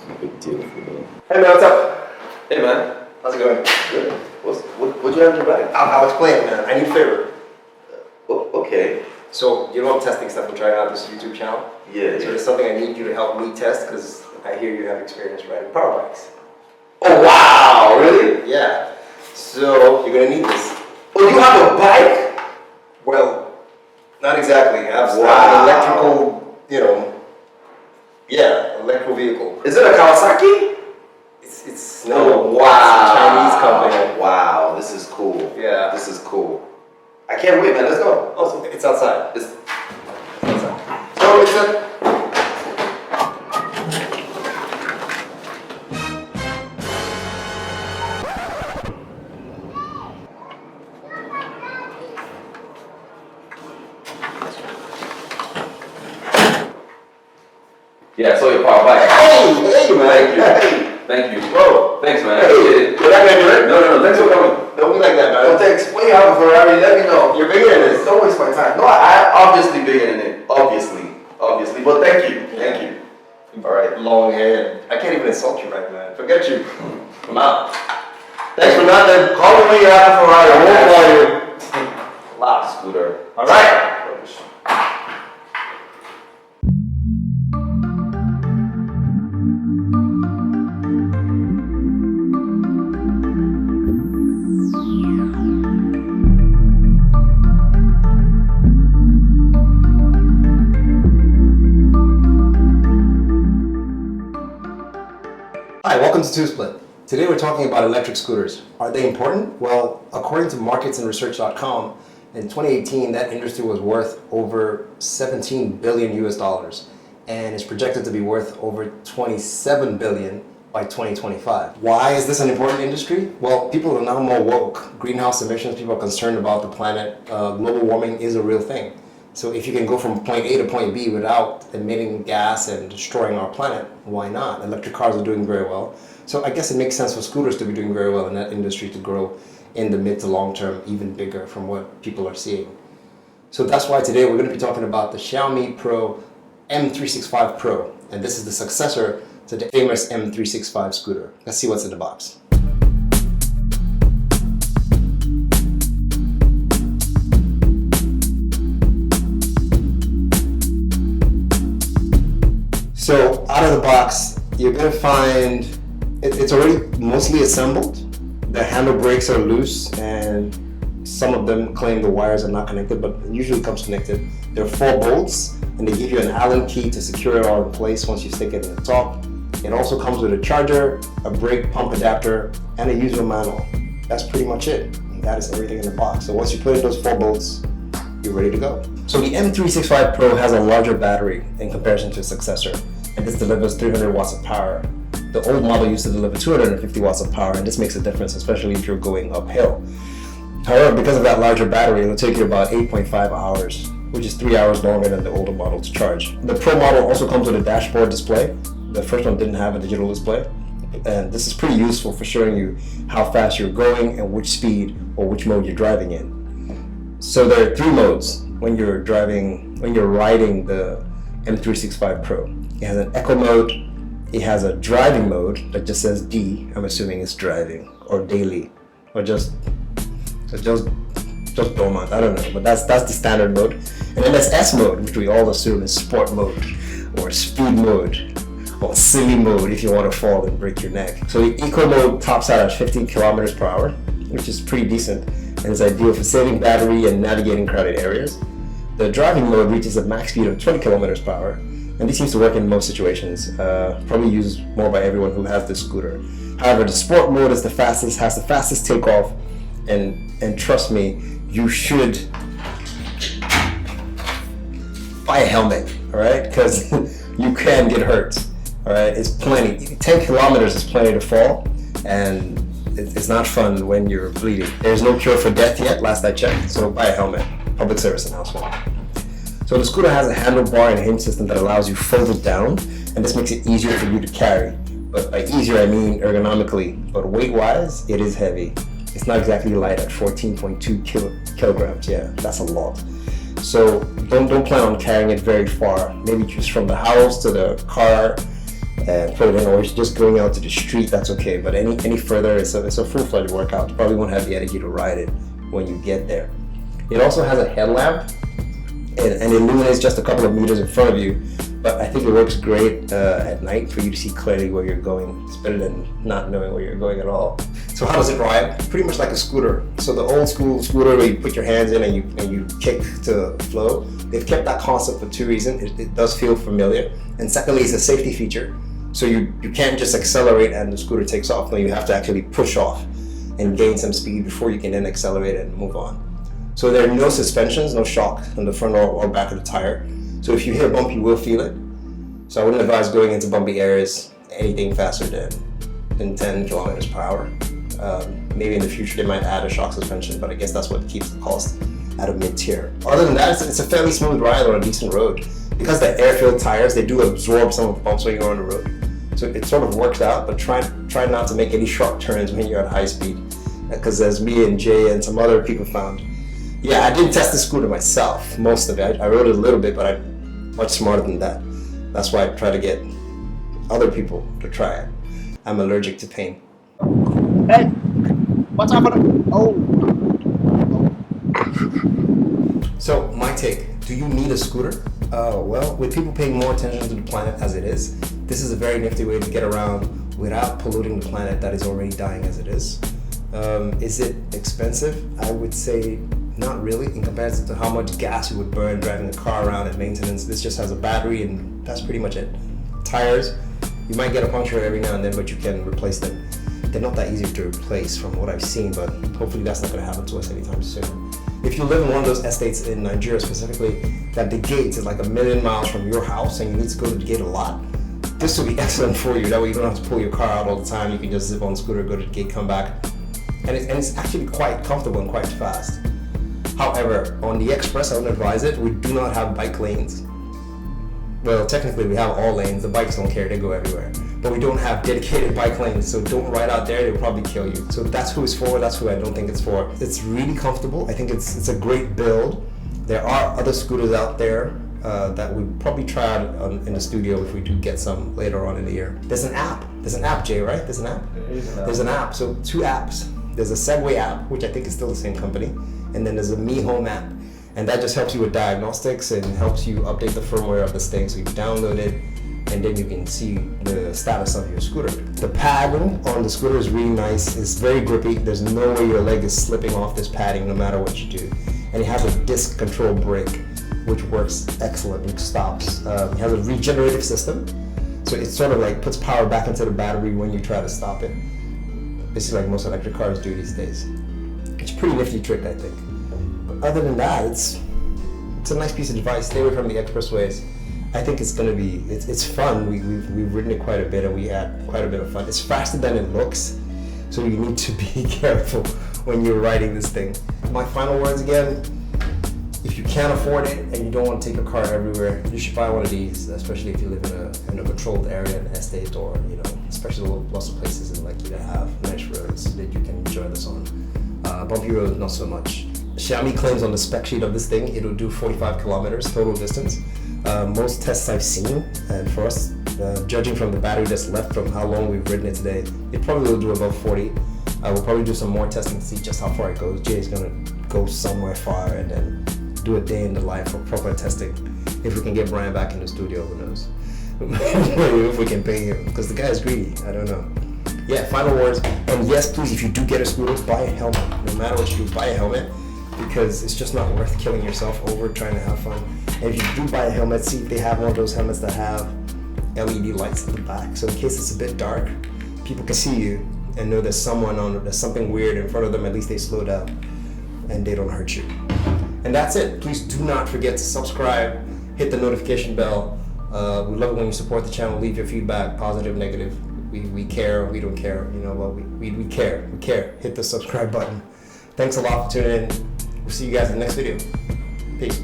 Big deal for me. Hey man, what's up? Hey man, How's it going? good. What you have in your bag? I'll explain, man. I need a favor. Okay. So, you know I'm testing stuff and trying out this YouTube channel? Yeah. So there's something I need you to help me test because I hear you have experience riding power bikes. Oh wow, really? Yeah. So, you're gonna need this. Oh, you have a bike? Well, not exactly. I have Wow. an electrical, electrical vehicle. Is it a Kawasaki? It's No. It's Wow. a Chinese company. Wow, this is cool. Yeah. This is cool. I can't wait, man. Let's go. Oh, it's outside. It's- It's outside. So it's a... Yeah, I saw your power bike. Hey, man. Thank you. Hey. Thank you. Bro. Thanks, man. I Hey, appreciate it. you're not gonna do it? No. Thanks for coming. Don't be like that, man. No, thanks. When you have a Ferrari, let me know. You're bigger than this. Don't waste my time. No, I obviously bigger than it. Obviously. But thank you. Thank you. All right. Long head. I can't even insult you right, man. Forget you. I'm out. Thanks for nothing. Call me when you have a Ferrari. I won't call you. Loud scooter. All right. Rubbish. Hi, welcome to Two-Split. Today we're talking about electric scooters. Are they important? Well, according to marketsandresearch.com, in 2018 that industry was worth over 17 billion US dollars and is projected to be worth over 27 billion by 2025. Why is this an important industry? Well, people are now more woke. Greenhouse emissions, people are concerned about the planet. Global warming is a real thing. So if you can go from point A to point B without emitting gas and destroying our planet, why not? Electric cars are doing very well. So I guess it makes sense for scooters to be doing very well in that industry to grow in the mid to long term, even bigger from what people are seeing. So that's why today we're going to be talking about the Xiaomi M365 Pro. And this is the successor to the famous M365 scooter. Let's see what's in the box. So out of the box, you're gonna find it's already mostly assembled. The handle brakes are loose and some of them claim the wires are not connected, but it usually comes connected. There are 4 bolts and they give you an Allen key to secure it all in place once you stick it in the top. It also comes with a charger, a brake pump adapter, and a user manual. That's pretty much it. And that is everything in the box. So once you put in those 4 bolts, you're ready to go. So the M365 Pro has a larger battery in comparison to its successor, and this delivers 300 watts of power. The old model used to deliver 250 watts of power, and this makes a difference, especially if you're going uphill. However, because of that larger battery, it'll take you about 8.5 hours, which is 3 hours longer than the older model to charge. The Pro model also comes with a dashboard display. The first one didn't have a digital display, and this is pretty useful for showing you how fast you're going and which speed or which mode you're driving in. So there are 3 modes when you're riding the M365 Pro. It has an eco mode, it has a driving mode that just says D, I'm assuming it's driving, or daily, or just dormant, I don't know, but that's the standard mode. And then there's S mode, which we all assume is sport mode, or speed mode, or silly mode if you want to fall and break your neck. So the eco mode tops out at 15 kilometers per hour, which is pretty decent, and is ideal for saving battery and navigating crowded areas. The driving mode reaches a max speed of 20 kilometers per hour, and this seems to work in most situations, probably used more by everyone who has this scooter. However, the sport mode is has the fastest takeoff, and trust me, you should buy a helmet, all right? Because you can get hurt, all right? It's plenty. 10 kilometers is plenty to fall, and it's not fun when you're bleeding. There's no cure for death yet, last I checked, so buy a helmet. Public service announcement. So the scooter has a handlebar and hinge system that allows you to fold it down, and this makes it easier for you to carry. But by easier, I mean ergonomically. But weight-wise, it is heavy. It's not exactly light at 14.2 kilograms. Yeah, that's a lot. So don't plan on carrying it very far. Maybe just from the house to the car, and put it in, or just going out to the street, that's okay. But any further, it's a full-fledged workout. You probably won't have the energy to ride it when you get there. It also has a headlamp, and it illuminates just a couple of meters in front of you. But I think it works great at night for you to see clearly where you're going. It's better than not knowing where you're going at all. So how does it ride? Pretty much like a scooter. So the old school scooter where you put your hands in and you kick to flow, they've kept that concept for two reasons. It does feel familiar. And secondly, it's a safety feature. So you can't just accelerate and the scooter takes off. No, you have to actually push off and gain some speed before you can then accelerate and move on. So there are no suspensions, no shock on the front or back of the tire. So if you hit a bump, you will feel it. So I wouldn't advise going into bumpy areas anything faster than 10 kilometers per hour. Maybe in the future they might add a shock suspension, but I guess that's what keeps the cost at a mid-tier. Other than that, it's a fairly smooth ride on a decent road. Because the air-filled tires, they do absorb some of the bumps when you're on the road. So it sort of works out, but try not to make any sharp turns when you're at high speed. Because as me and Jay and some other people found, yeah, I didn't test the scooter myself, most of it. I rode it a little bit, but I'm much smarter than that. That's why I try to get other people to try it. I'm allergic to pain. Hey, what's happening? Oh. So my take, do you need a scooter? Well, with people paying more attention to the planet as it is, this is a very nifty way to get around without polluting the planet that is already dying as it is. Is it expensive? I would say not really in comparison to how much gas you would burn driving a car around and maintenance. This just has a battery and that's pretty much it. Tires, you might get a puncture every now and then, but you can replace them. They're not that easy to replace from what I've seen, but hopefully that's not going to happen to us anytime soon. If you live in one of those estates in Nigeria specifically, that the gate is like 1,000,000 miles from your house and you need to go to the gate a lot, this will be excellent for you. That way you don't have to pull your car out all the time. You can just zip on the scooter, go to the gate, come back. And it's actually quite comfortable and quite fast. However, on the express, I wouldn't advise it. We do not have bike lanes. Well, technically we have all lanes. The bikes don't care, they go everywhere. But we don't have dedicated bike lanes, so don't ride out there, they'll probably kill you. So that's who it's for, that's who I don't think it's for. It's really comfortable. I think it's a great build. There are other scooters out there that we probably try out in the studio if we do get some later on in the year. There's an app, Jay, right? There's an app? There's an app, so 2 apps. There's a Segway app, which I think is still the same company, and then there's a Mi Home app. And that just helps you with diagnostics and helps you update the firmware of this thing. So you download it, and then you can see the status of your scooter. The padding on the scooter is really nice. It's very grippy. There's no way your leg is slipping off this padding no matter what you do. And it has a disc control brake, which works excellent, which stops. It has a regenerative system. So it sort of like puts power back into the battery when you try to stop it. Basically like most electric cars do these days. It's a pretty nifty trick, I think. But other than that, it's a nice piece of device. Stay away from the expressways. I think it's gonna be, it's fun. We've ridden it quite a bit and we had quite a bit of fun. It's faster than it looks, so you need to be careful when you're riding this thing. My final words again, if you can't afford it and you don't want to take your car everywhere, you should buy one of these, especially if you live in a controlled area, an estate, or especially lots of places in Lekki that have nice roads that you can enjoy this on. Bumpy roads, not so much. Xiaomi claims on the spec sheet of this thing, it'll do 45 kilometers total distance. Most tests I've seen, and for us, judging from the battery that's left from how long we've ridden it today, it probably will do about 40. We'll probably do some more testing to see just how far it goes. Jay's gonna go somewhere far and then do a day in the life for proper testing. If we can get Brian back in the studio, who knows? If we can pay him, because the guy is greedy. I don't know. Yeah, final words. And yes, please, if you do get a scooter, buy a helmet. No matter what you do, buy a helmet, because it's just not worth killing yourself over trying to have fun. And if you do buy a helmet, see if they have one of those helmets that have LED lights in the back. So in case it's a bit dark, people can see you and know there's something weird in front of them. At least they slow down and they don't hurt you. And that's it. Please do not forget to subscribe, hit the notification bell. We love it when you support the channel. Leave your feedback, positive, negative. We care, we don't care. We care. We care. Hit the subscribe button. Thanks a lot for tuning in. We'll see you guys in the next video. Peace.